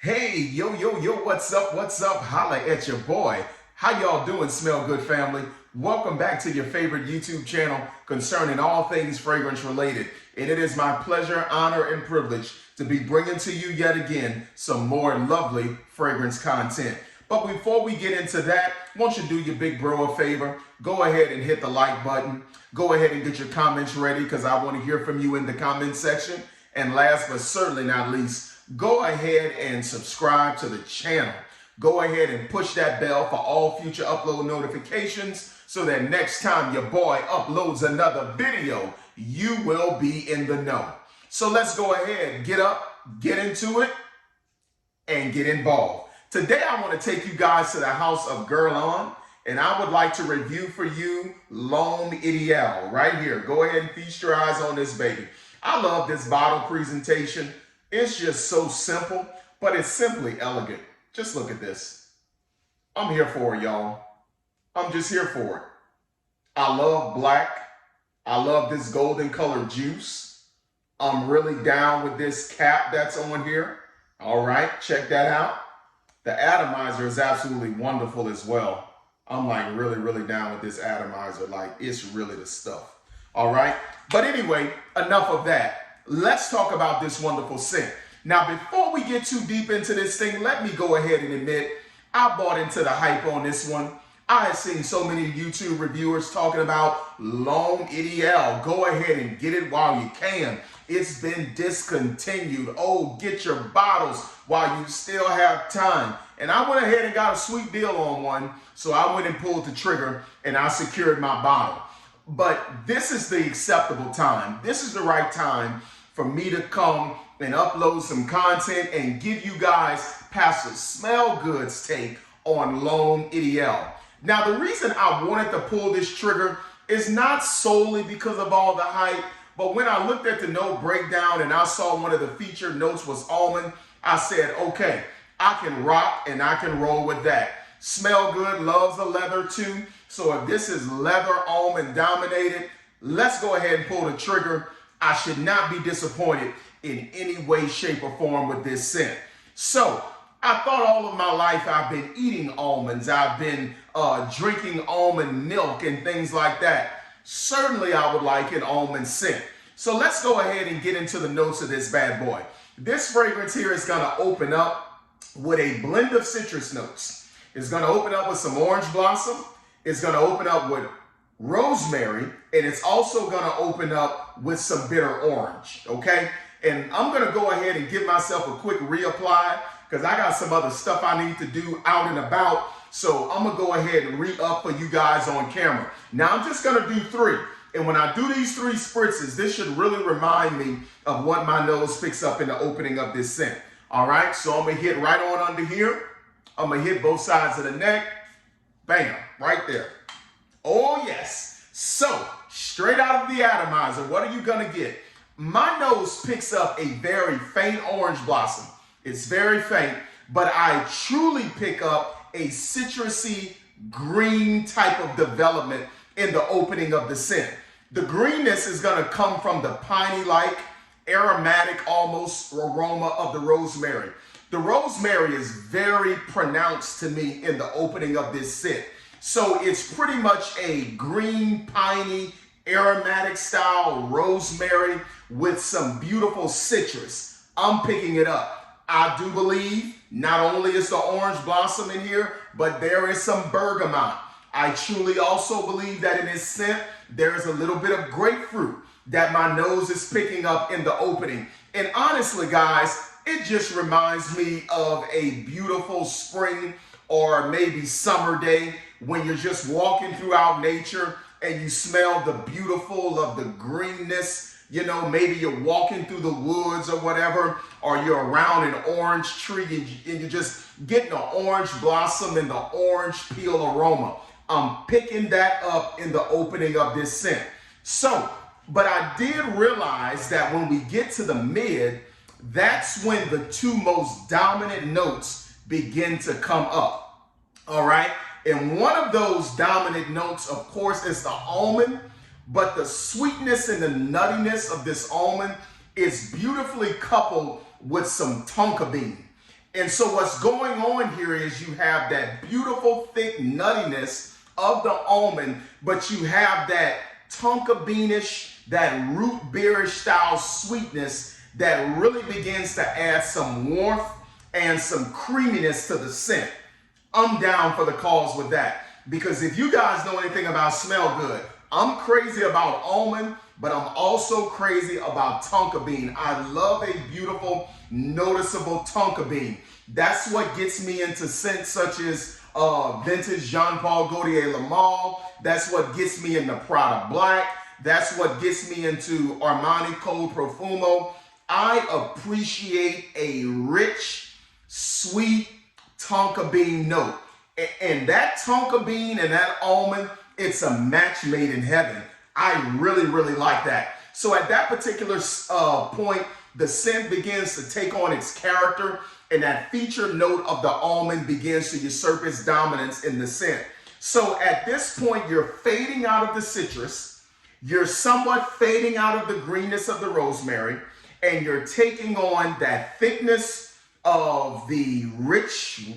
Hey, yo, what's up? Holla at your boy. How y'all doing, Smell Good family? Welcome back to your favorite YouTube channel concerning all things fragrance related. And it is my pleasure, honor, and privilege to be bringing to you yet again some more lovely fragrance content. But before we get into that, won't you do your big bro a favor? Go ahead and hit the like button. Go ahead and get your comments ready because I want to hear from you in the comment section. And last but certainly not least, go ahead and subscribe to the channel. Go ahead and push that bell for all future upload notifications so that next time your boy uploads another video, you will be in the know. So let's go ahead, get up, get into it, and get involved. Today I want to take you guys to the house of Guerlain, and I would like to review for you L'HOMME Ideal right here. Go ahead and feast your eyes on this baby. I love this bottle presentation. It's just so simple, but it's simply elegant. Just look at this. I'm here for it, y'all. I'm just here for it. I love black. I love this golden colored juice. I'm really down with this cap that's on here. All right, check that out. The atomizer is absolutely wonderful as well. I'm like really down with this atomizer. Like, it's really the stuff. All right, but anyway, enough of that. Let's talk about this wonderful scent. Now, before we get too deep into this thing, let me go ahead and admit I bought into the hype on this one. I have seen so many YouTube reviewers talking about L'HOMME Ideal. Go ahead and get it while you can. It's been discontinued. Oh, get your bottles while you still have time. And I went ahead and got a sweet deal on one. So I went and pulled the trigger and I secured my bottle. But this is the acceptable time. This is the right time for me to come and upload some content and give you guys Pastor Smell Good's take on L'HOMME Ideal. Now, the reason I wanted to pull this trigger is not solely because of all the hype, but when I looked at the note breakdown and I saw one of the featured notes was almond, I said, okay, I can rock and I can roll with that. Smell Good loves the leather too. So if this is leather almond dominated, let's go ahead and pull the trigger. I should not be disappointed in any way, shape, or form with this scent. So I thought all of my life I've been eating almonds. I've been drinking almond milk and things like that. Certainly I would like an almond scent. So let's go ahead and get into the notes of this bad boy. This fragrance here is gonna open up with a blend of citrus notes. It's gonna open up with some orange blossom. It's gonna open up with rosemary, and it's also gonna open up with some bitter orange, okay? And I'm gonna go ahead and give myself a quick reapply because I got some other stuff I need to do out and about. So I'm gonna go ahead and re-up for you guys on camera. Now I'm just gonna do 3. And when I do these 3 spritzes, this should really remind me of what my nose picks up in the opening of this scent. All right, so I'm gonna hit right on under here. I'm gonna hit both sides of the neck. Bam, right there. Oh yes. So straight out of the atomizer, what are you gonna get? My nose picks up a very faint orange blossom. It's very faint, but I truly pick up a citrusy green type of development in the opening of the scent. The greenness is gonna come from the piney-like, aromatic almost aroma of the rosemary. The rosemary is very pronounced to me in the opening of this scent. So it's pretty much a green, piney, aromatic style rosemary with some beautiful citrus. I'm picking it up. I do believe not only is the orange blossom in here, but there is some bergamot. I truly also believe that in this scent, there is a little bit of grapefruit that my nose is picking up in the opening. And honestly, guys, it just reminds me of a beautiful spring or maybe summer day when you're just walking throughout nature and you smell the beautiful of the greenness. You know, maybe you're walking through the woods or whatever, or you're around an orange tree and you're just getting the orange blossom and the orange peel aroma. I'm picking that up in the opening of this scent. So, but I did realize that when we get to the mid, that's when the 2 most dominant notes begin to come up. All right. And one of those dominant notes, of course, is the almond, but the sweetness and the nuttiness of this almond is beautifully coupled with some tonka bean. And so what's going on here is you have that beautiful thick nuttiness of the almond, but you have that tonka beanish, that root beerish style sweetness that really begins to add some warmth and some creaminess to the scent. I'm down for the cause with that, because if you guys know anything about smell good, I'm crazy about almond, but I'm also crazy about tonka bean. I love a beautiful, noticeable tonka bean. That's what gets me into scents such as vintage Jean-Paul Gaultier Le Male. That's what gets me into Prada Black. That's what gets me into Armani Code Profumo. I appreciate a rich, sweet tonka bean note. And that tonka bean and that almond, it's a match made in heaven. I really, really like that. So at that particular point, the scent begins to take on its character, and that featured note of the almond begins to usurp its dominance in the scent. So at this point, you're fading out of the citrus, you're somewhat fading out of the greenness of the rosemary, and you're taking on that thickness of the rich,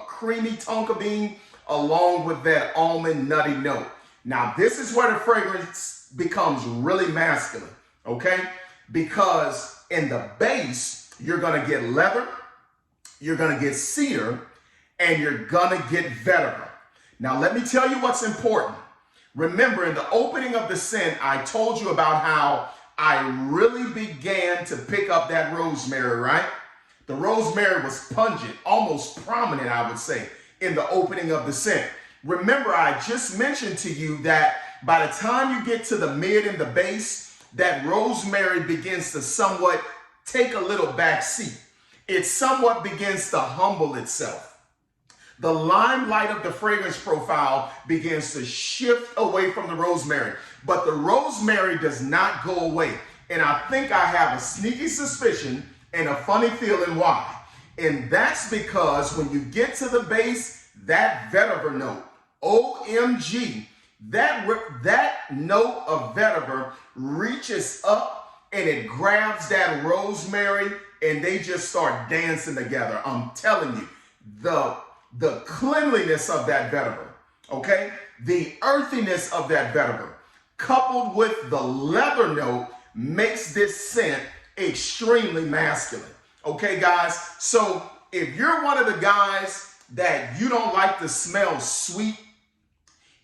creamy tonka bean, along with that almond nutty note. Now, this is where the fragrance becomes really masculine, okay? Because in the base, you're gonna get leather, you're gonna get cedar, and you're gonna get vetiver. Now, let me tell you what's important. Remember, in the opening of the scent, I told you about how I really began to pick up that rosemary, right? The rosemary was pungent, almost prominent, I would say, in the opening of the scent. Remember, I just mentioned to you that by the time you get to the mid and the base, that rosemary begins to somewhat take a little back seat. It somewhat begins to humble itself. The limelight of the fragrance profile begins to shift away from the rosemary, but the rosemary does not go away. And I think I have a sneaky suspicion and a funny feeling why. And that's because when you get to the base, that vetiver note, OMG, that note of vetiver reaches up and it grabs that rosemary and they just start dancing together. I'm telling you, the cleanliness of that vetiver, okay? The earthiness of that vetiver, coupled with the leather note, makes this scent extremely masculine. Okay, guys? So if you're one of the guys that you don't like to smell sweet,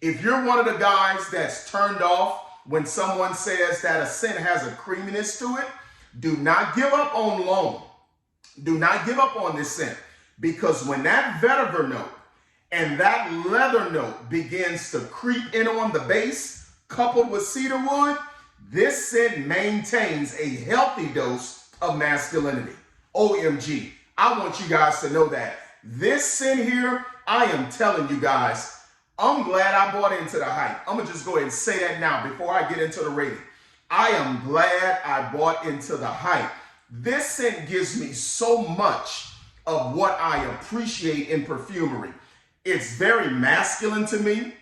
if you're one of the guys that's turned off when someone says that a scent has a creaminess to it, do not give up on L'HOMME. Do not give up on this scent, because when that vetiver note and that leather note begins to creep in on the base, coupled with cedar wood, this scent maintains a healthy dose of masculinity. OMG. I want you guys to know that. This scent here, I am telling you guys, I'm glad I bought into the hype. I'm going to just go ahead and say that now before I get into the rating. I am glad I bought into the hype. This scent gives me so much of what I appreciate in perfumery. It's very masculine to me.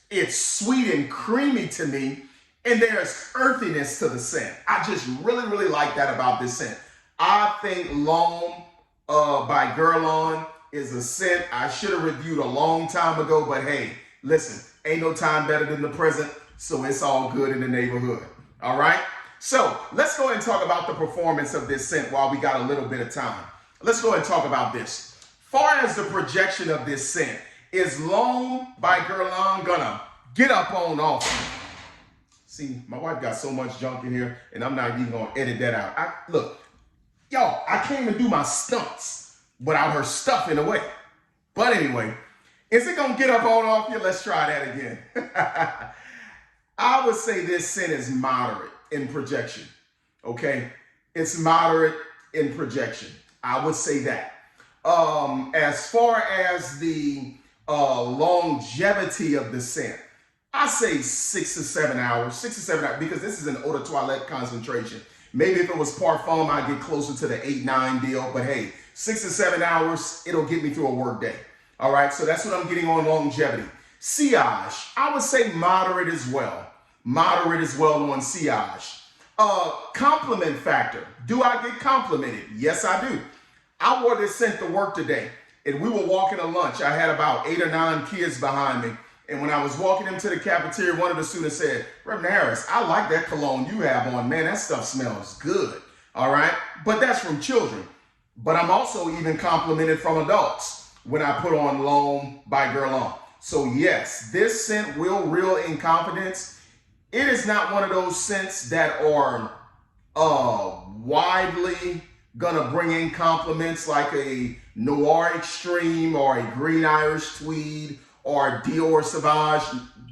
It's sweet and creamy to me. And there's earthiness to the scent. I just really, really like that about this scent. I think L'HOMME by Guerlain is a scent I should have reviewed a long time ago, but hey, listen, ain't no time better than the present, so it's all good in the neighborhood. All right? So let's go ahead and talk about the performance of this scent while we got a little bit of time. Let's go ahead and talk about this. Far as the projection of this scent, is L'HOMME by Guerlain gonna get up on off? See, my wife got so much junk in here, and I'm not even gonna edit that out. Look, y'all, I can't even do my stunts without her stuff in the way. But anyway, is it gonna get up on off you? Let's try that again. I would say this scent is moderate in projection, okay? It's moderate in projection. I would say that. As far as the longevity of the scent, I say 6 to 7 hours, 6 to 7 hours, because this is an eau de toilette concentration. Maybe if it was parfum, I'd get closer to the 8-9 deal, but hey, 6 to 7 hours, it'll get me through a work day. All right, so that's what I'm getting on longevity. Sillage, I would say moderate as well. Moderate as well on sillage. Compliment factor, do I get complimented? Yes, I do. I wore this scent to work today, and we were walking to lunch. I had about 8 or 9 kids behind me, and when I was walking them to the cafeteria, one of the students said, "Reverend Harris, I like that cologne you have on. Man, that stuff smells good." All right? But that's from children. But I'm also even complimented from adults when I put on L'HOMME by Guerlain. So yes, this scent will reel in confidence. It is not one of those scents that are widely gonna bring in compliments like a Noir Extreme or a Green Irish Tweed or Dior Sauvage,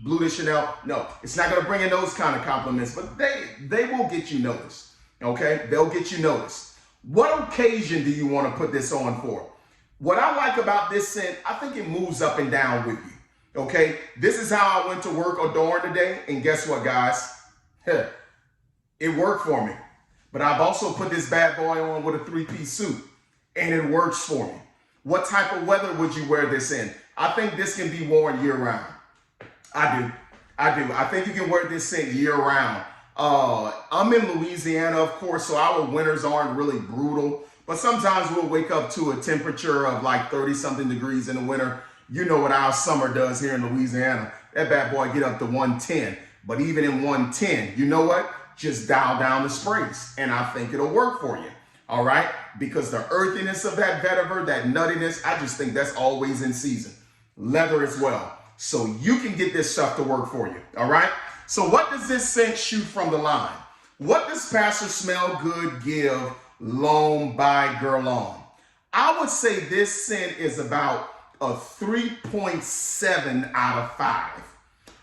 Blue de Chanel. No, it's not gonna bring in those kind of compliments, but they will get you noticed, okay? They'll get you noticed. What occasion do you want to put this on for? What I like about this scent, I think it moves up and down with you, okay? This is how I went to work adorned today, and guess what, guys? It worked for me. But I've also put this bad boy on with a 3-piece suit, and it works for me. What type of weather would you wear this in? I think this can be worn year-round. I do. I think you can wear this scent year-round. I'm in Louisiana, of course, so our winters aren't really brutal, but sometimes we'll wake up to a temperature of like 30-something degrees in the winter. You know what our summer does here in Louisiana. That bad boy get up to 110. But even in 110, you know what? Just dial down the sprays, and I think it'll work for you, all right? Because the earthiness of that vetiver, that nuttiness, I just think that's always in season. Leather as well. So you can get this stuff to work for you, all right? So what does this scent shoot from the line? What does Pastor Smell Good give L'HOMME by Guerlain? I would say this scent is about a 3.7 out of 5.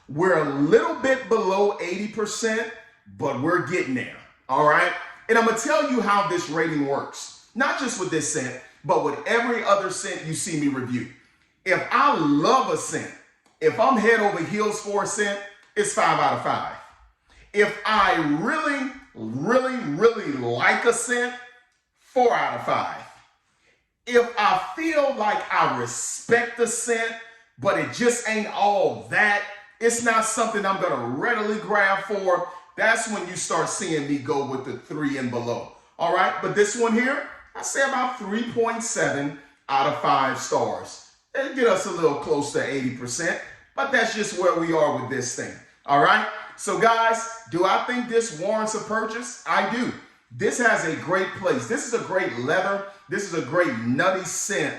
We're a little bit below 80%, but we're getting there, all right? And I'm gonna tell you how this rating works. Not just with this scent, but with every other scent you see me review. If I love a scent, if I'm head over heels for a scent, it's 5 out of 5. If I really, really, really like a scent, 4 out of 5. If I feel like I respect the scent, but it just ain't all that, it's not something I'm gonna readily grab for, that's when you start seeing me go with the 3 and below. All right, but this one here, I say about 3.7 out of 5 stars. It'll get us a little close to 80%, but that's just where we are with this thing. All right, so guys, do I think this warrants a purchase? I do. This has a great place. This is a great leather. This is a great nutty scent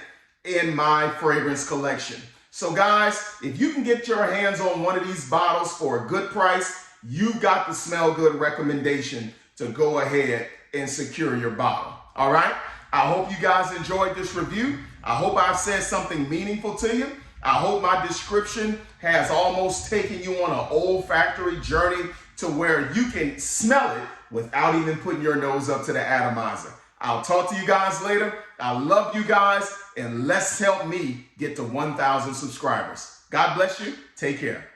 in my fragrance collection. So guys, if you can get your hands on one of these bottles for a good price, you've got the Smell Good recommendation to go ahead and secure your bottle. All right, I hope you guys enjoyed this review. I hope I've said something meaningful to you. I hope my description has almost taken you on an olfactory journey to where you can smell it without even putting your nose up to the atomizer. I'll talk to you guys later. I love you guys, and let's help me get to 1,000 subscribers. God bless you. Take care.